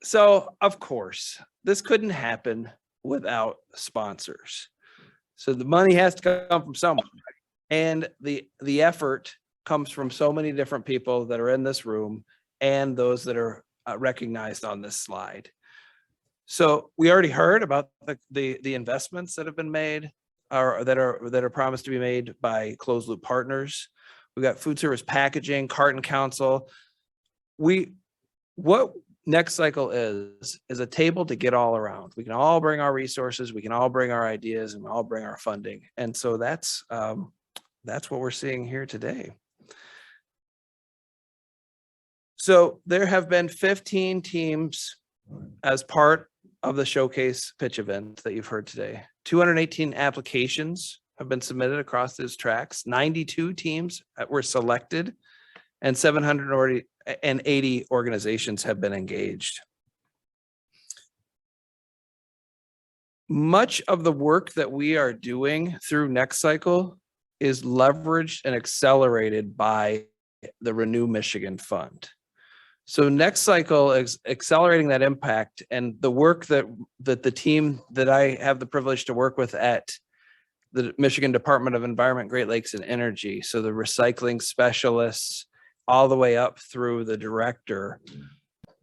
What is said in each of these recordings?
So, of course, this couldn't happen without sponsors. So the money has to come from somewhere. And the effort comes from so many different people that are in this room and those that are recognized on this slide. So we already heard about the investments that have been made or that are promised to be made by closed loop partners. We've got food service packaging, carton council. What NextCycle is a table to get all around. We can all bring our resources, we can all bring our ideas, and all bring our funding. And so that's what we're seeing here today. So there have been 15 teams as part of the showcase pitch event that you've heard today. 218 applications have been submitted across those tracks. 92 teams were selected, and 780 organizations have been engaged. Much of the work that we are doing through NextCycle is leveraged and accelerated by the Renew Michigan Fund. So NextCycle is accelerating that impact, and the work that the team that I have the privilege to work with at the Michigan Department of Environment, Great Lakes and Energy, so the recycling specialists all the way up through the director,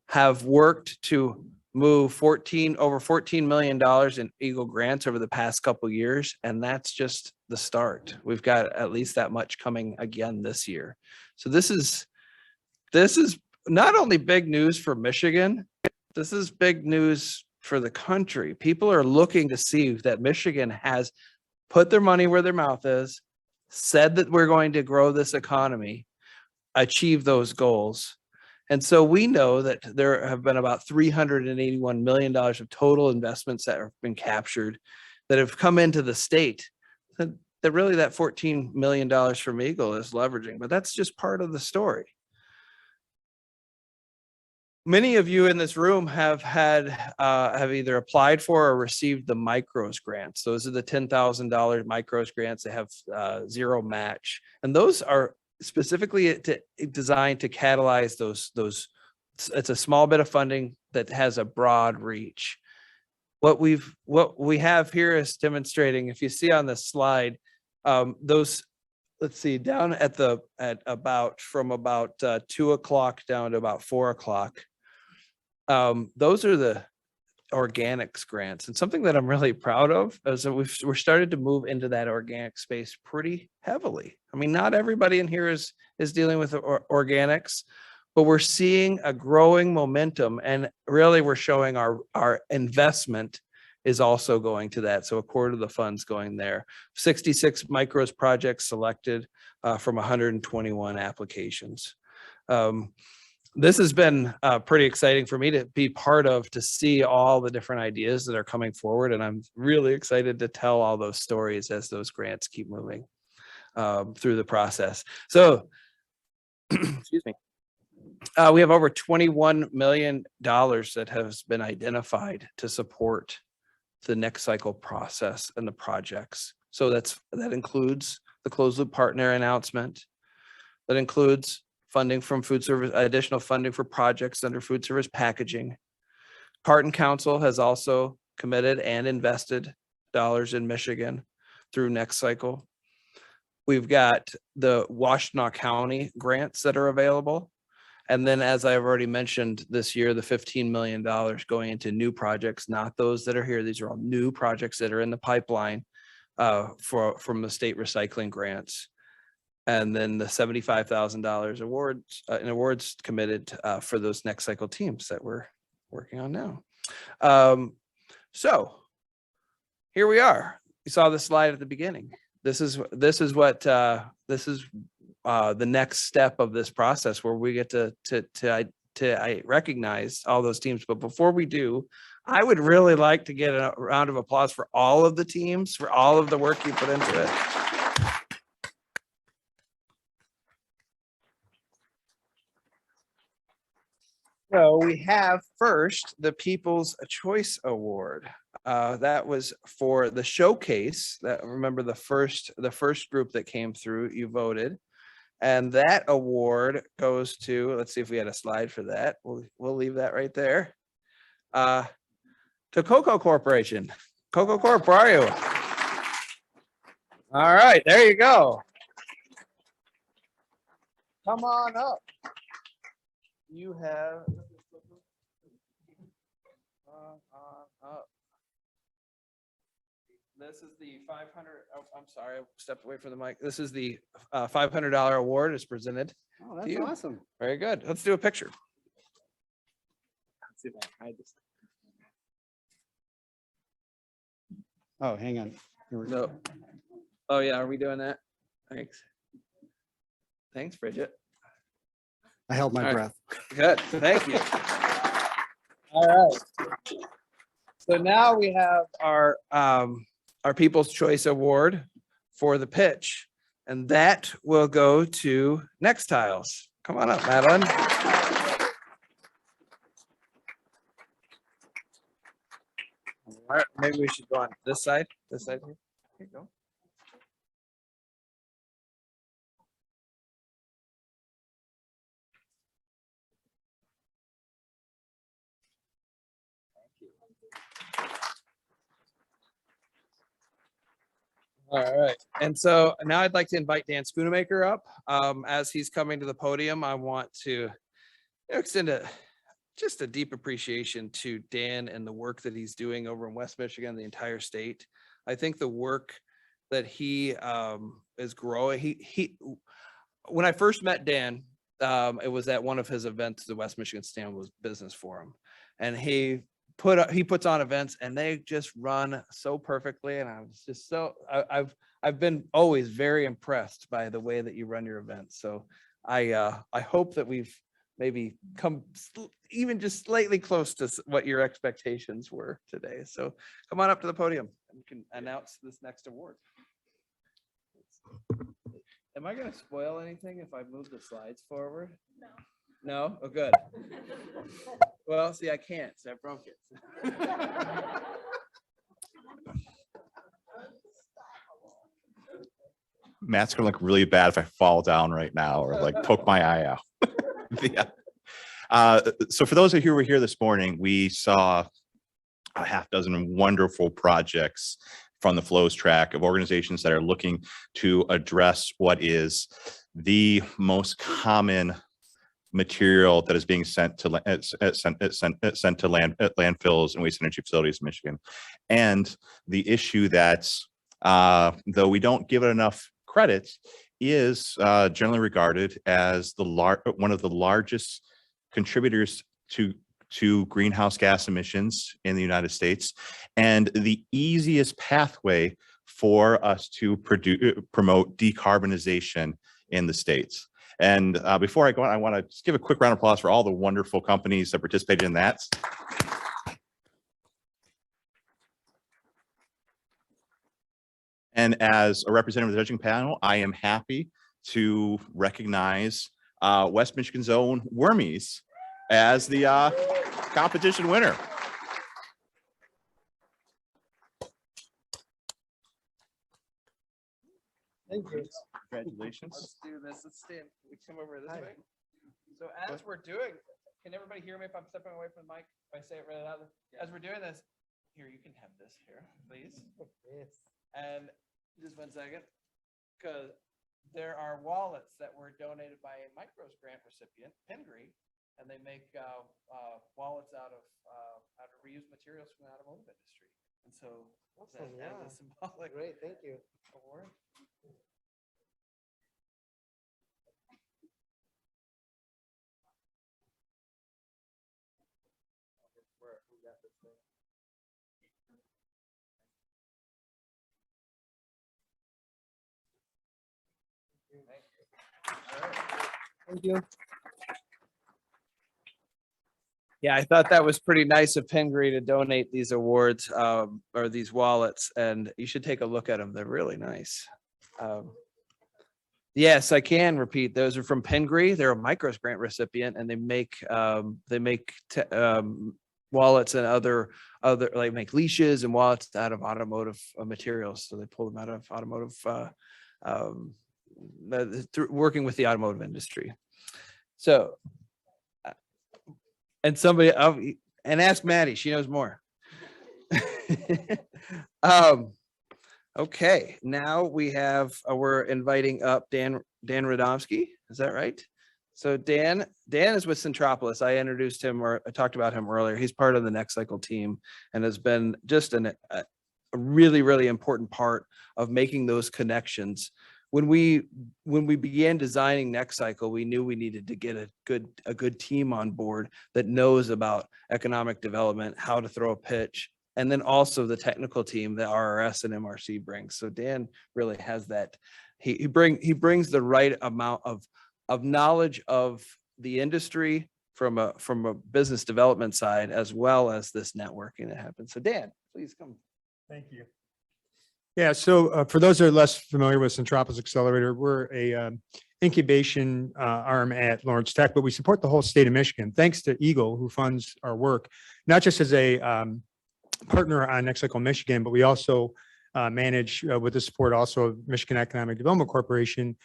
have worked to move over $14 million in Eagle grants over the past couple of years, and that's just the start. We've got at least that much coming again this year. So this is not only big news for Michigan, this is big news for the country. People are looking to see that Michigan has put their money where their mouth is, said that we're going to grow this economy, achieve those goals. And so we know that there have been about $381 million of total investments that have been captured that have come into the state. That really that $14 million from Eagle is leveraging, but that's just part of the story. Many of you in this room have either applied for or received the micros grants. Those are the $10,000 micros grants. They have zero match, and those are specifically designed to catalyze those. It's a small bit of funding that has a broad reach. What we have here is demonstrating. If you see on the slide, those. Let's see, down from about 2 o'clock down to about 4 o'clock. Those are the organics grants, and something that I'm really proud of is that we're started to move into that organic space pretty heavily. I mean, not everybody in here is dealing with organics, but we're seeing a growing momentum, and really we're showing our investment is also going to that. So a quarter of the funds going there. 66 micros projects selected from 121 applications. This has been pretty exciting for me to be part of, to see all the different ideas that are coming forward. And I'm really excited to tell all those stories as those grants keep moving through the process. So, excuse me. We have over $21 million that has been identified to support the NextCycle process and the projects. So that includes the closed loop partner announcement. That includes funding from food service, additional funding for projects under food service packaging. Carton Council has also committed and invested dollars in Michigan through NextCycle. We've got the Washtenaw County grants that are available. And then, as I've already mentioned, this year, the $15 million going into new projects, not those that are here. These are all new projects that are in the pipeline from the state recycling grants. And then the $75,000 awards committed for those NextCycle teams that we're working on now. So here we are. You saw the slide at the beginning. This is the next step of this process, where we get to recognize all those teams. But before we do, I would really like to get a round of applause for all of the teams, for all of the work you put into it. So we have first the People's Choice Award. That was for the showcase. That, remember, the first group that came through, you voted. And that award goes to, let's see if we had a slide for that. We'll leave that right there. to Coco Corporation. Coco Corp, where are you? All right, there you go. Come on up. You have up. This is the 500. Oh, I'm sorry, I stepped away from the mic. This is the $500 award is presented. Oh, that's awesome. Very good. Let's do a picture. Let's see if I can hide this. Oh, hang on. Here we go. No. Oh yeah, are we doing that? Thanks. Thanks, Bridget. I held my All right. breath. Good, thank you. All right. So now we have our People's Choice Award for the pitch, and that will go to NextCycle. Come on up, Madeline. All right, maybe we should go on this side. This side here. Here you go. All right, and so now I'd like to invite Dan Schoonemaker up. As he's coming to the podium, I want to extend just a deep appreciation to Dan and the work that he's doing over in West Michigan, the entire state. I think the work that he is growing. When I first met Dan, it was at one of his events, the West Michigan Stand Business Forum, and he puts on events and they just run so perfectly. And I was just so, I've been always very impressed by the way that you run your events. So I hope that we've maybe come even just slightly close to what your expectations were today. So come on up to the podium and you can announce this next award. Am I going to spoil anything if I move the slides forward? No. No? Oh, good. Well, see, I can't, so I broke it. Matt's gonna look really bad if I fall down right now or like poke my eye out. Yeah. So for those of you who were here this morning, we saw a half dozen wonderful projects from the flows track of organizations that are looking to address what is the most common material that is being sent to landfills and waste energy facilities in Michigan. And the issue that, though we don't give it enough credit, is generally regarded as one of the largest contributors to greenhouse gas emissions in the United States, and the easiest pathway for us to promote decarbonization in the states. And before I go on, I want to just give a quick round of applause for all the wonderful companies that participated in that. And as a representative of the judging panel, I am happy to recognize West Michigan's own Wormies as the competition winner. Thank you. Congratulations. Let's do this. Let's stand. We come over this way. So as we're doing, can everybody hear me if I'm stepping away from the mic? If I say it right out. As we're doing this, here, you can have this here, please. Yes. And just 1 second, because there are wallets that were donated by a Micros grant recipient, Pingree, and they make wallets out of reused materials from the automotive industry. And so Awesome, that yeah. is a symbolic Great, thank you. award. Thank you. Yeah, I thought that was pretty nice of Pingree to donate these awards or these wallets, and you should take a look at them. They're really nice. Yes, I can repeat. Those are from Pingree. They're a Micros grant recipient, and they make wallets and other like make leashes and wallets out of automotive materials. So they pull them out of automotive through working with the automotive industry. So, and somebody, And ask Maddie, she knows more. Okay, now we have, we're inviting up Dan Radomski. Is that right? So Dan is with Centropolis. I introduced him, or I talked about him earlier. He's part of the NextCycle team and has been just a really, really important part of making those connections. When we began designing NextCycle, we knew we needed to get a good team on board that knows about economic development, how to throw a pitch, and then also the technical team that RRS and MRC brings. So Dan really has that. He brings the right amount of knowledge of the industry from a business development side, as well as this networking that happens. So Dan, please come. Thank you. Yeah, so for those that are less familiar with Centropolis Accelerator, we're a incubation arm at Lawrence Tech, but we support the whole state of Michigan, thanks to Eagle, who funds our work, not just as a partner on NextCycle Michigan, but we also manage with the support also of Michigan Economic Development Corporation,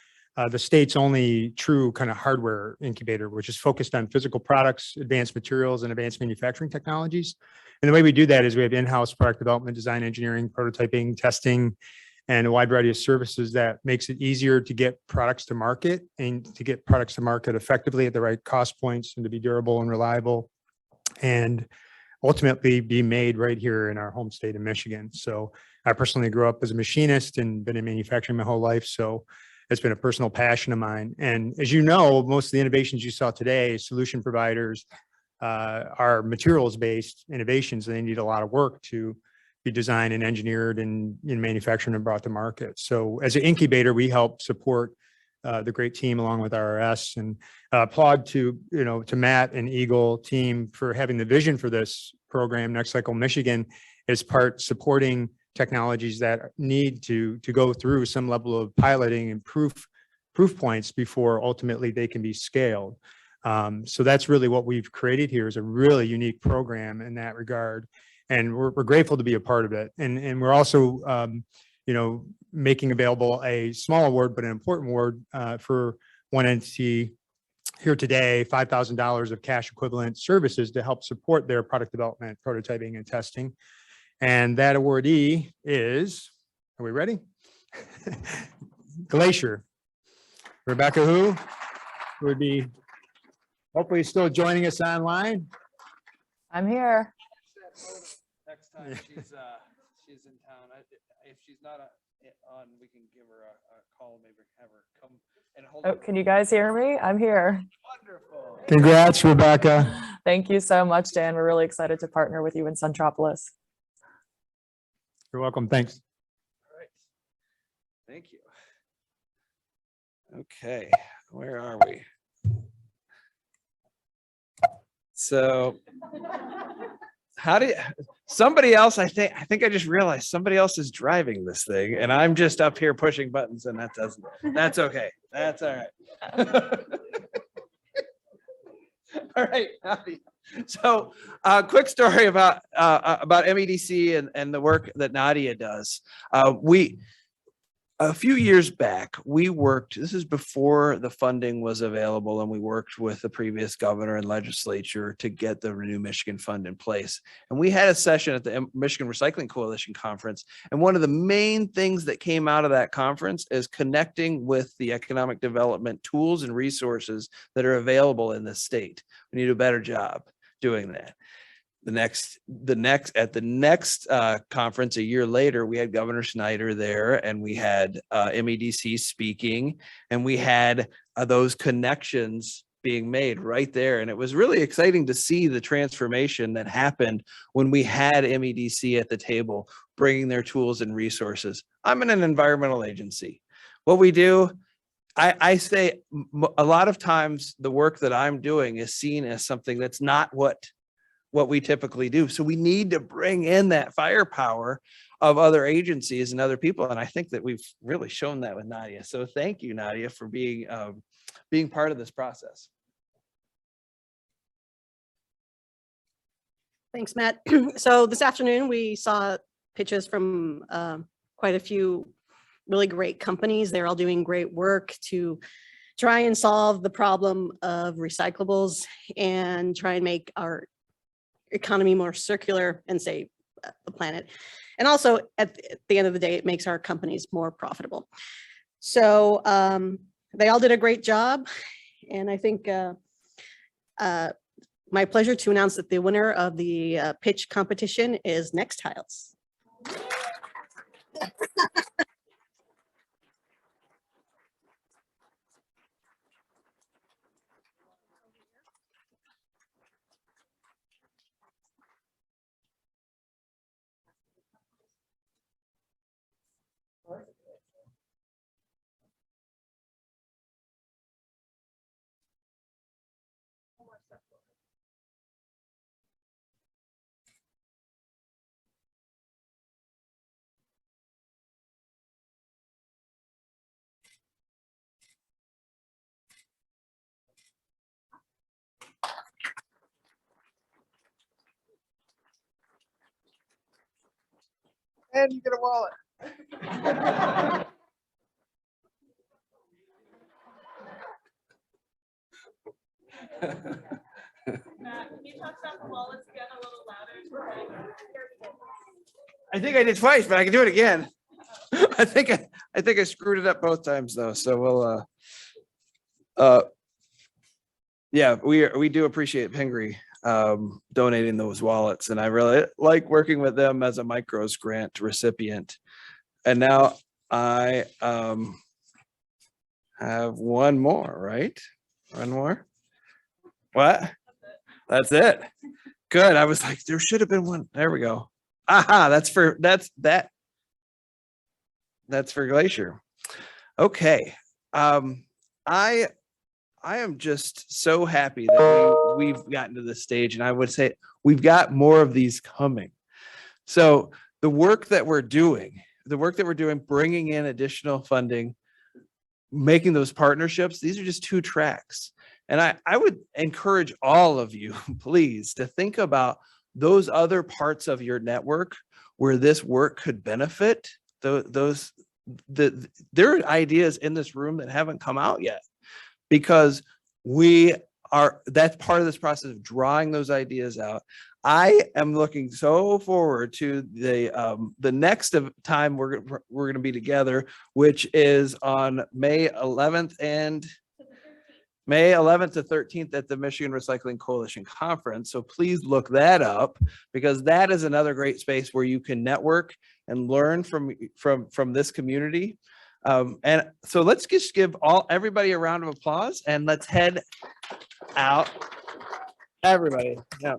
the state's only true kind of hardware incubator, which is focused on physical products, advanced materials, and advanced manufacturing technologies. And the way we do that is we have in-house product development, design, engineering, prototyping, testing, and a wide variety of services that makes it easier to get products to market and to get products to market effectively at the right cost points and to be durable and reliable and ultimately be made right here in our home state of Michigan. So I personally grew up as a machinist and been in manufacturing my whole life. So it's been a personal passion of mine. And as you know, most of the innovations you saw today, solution providers, are materials-based innovations. They need a lot of work to be designed and engineered and in manufactured and brought to market. So as an incubator, we help support the great team along with RRS, and applaud to Matt and Eagle team for having the vision for this program. NextCycle Michigan is part supporting technologies that need to go through some level of piloting and proof points before ultimately they can be scaled. So that's really what we've created here, is a really unique program in that regard. And we're grateful to be a part of it. And we're also, making available a small award, but an important award for one entity here today, $5,000 of cash equivalent services to help support their product development, prototyping, and testing. And that awardee is, are we ready? Glacier. Rebecca, who would be hopefully still joining us online. I'm here. Next time she's in town. If she's not on, we can give her a call, maybe have her come and hold. Oh, can you guys hear me? I'm here. Wonderful. Congrats, Rebecca. Thank you so much, Dan. We're really excited to partner with you in Centropolis. You're welcome. Thanks. All right. Thank you. Okay, where are we? So how do you, somebody else, I think I just realized somebody else is driving this thing and I'm just up here pushing buttons, and that's okay. That's all right. All right. So quick story about MEDC and the work that Nadia does. A few years back, we worked, this is before the funding was available, and we worked with the previous governor and legislature to get the Renew Michigan Fund in place. And we had a session at the Michigan Recycling Coalition Conference. And one of the main things that came out of that conference is connecting with the economic development tools and resources that are available in this state. We need a better job doing that. At the next conference a year later, we had Governor Snyder there, and we had MEDC speaking, and we had those connections being made right there. And it was really exciting to see the transformation that happened when we had MEDC at the table, bringing their tools and resources. I'm in an environmental agency. What we do, I say a lot of times the work that I'm doing is seen as something that's not what we typically do. So we need to bring in that firepower of other agencies and other people. And I think that we've really shown that with Nadia. So thank you, Nadia, for being part of this process. Thanks, Matt. So this afternoon, we saw pitches from quite a few really great companies. They're all doing great work to try and solve the problem of recyclables and try and make our economy more circular and save the planet. And also at the end of the day, it makes our companies more profitable. So they all did a great job. And I think my pleasure to announce that the winner of the pitch competition is NextCycle. And you get a wallet. I think I did twice, but I can do it again. I think I screwed it up both times though. So we'll yeah, we do appreciate Pingree donating those wallets, and I really like working with them as a micros grant recipient. And now I have one more, right? One more. What? That's it. Good. I was like, there should have been one. There we go. Aha, that's for Glacier. Okay. I am just so happy that we've gotten to this stage, and I would say we've got more of these coming. So the work that we're doing, bringing in additional funding, making those partnerships, these are just 2 tracks. And I would encourage all of you, please, to think about those other parts of your network where this work could benefit. There are ideas in this room that haven't come out yet, because that's part of this process of drawing those ideas out. I am looking so forward to the next time we're going to be together, which is on May 11th to 13th at the Michigan Recycling Coalition Conference. So please look that up, because that is another great space where you can network and learn from this community. And so let's just give everybody a round of applause, and let's head out. Everybody. Yeah.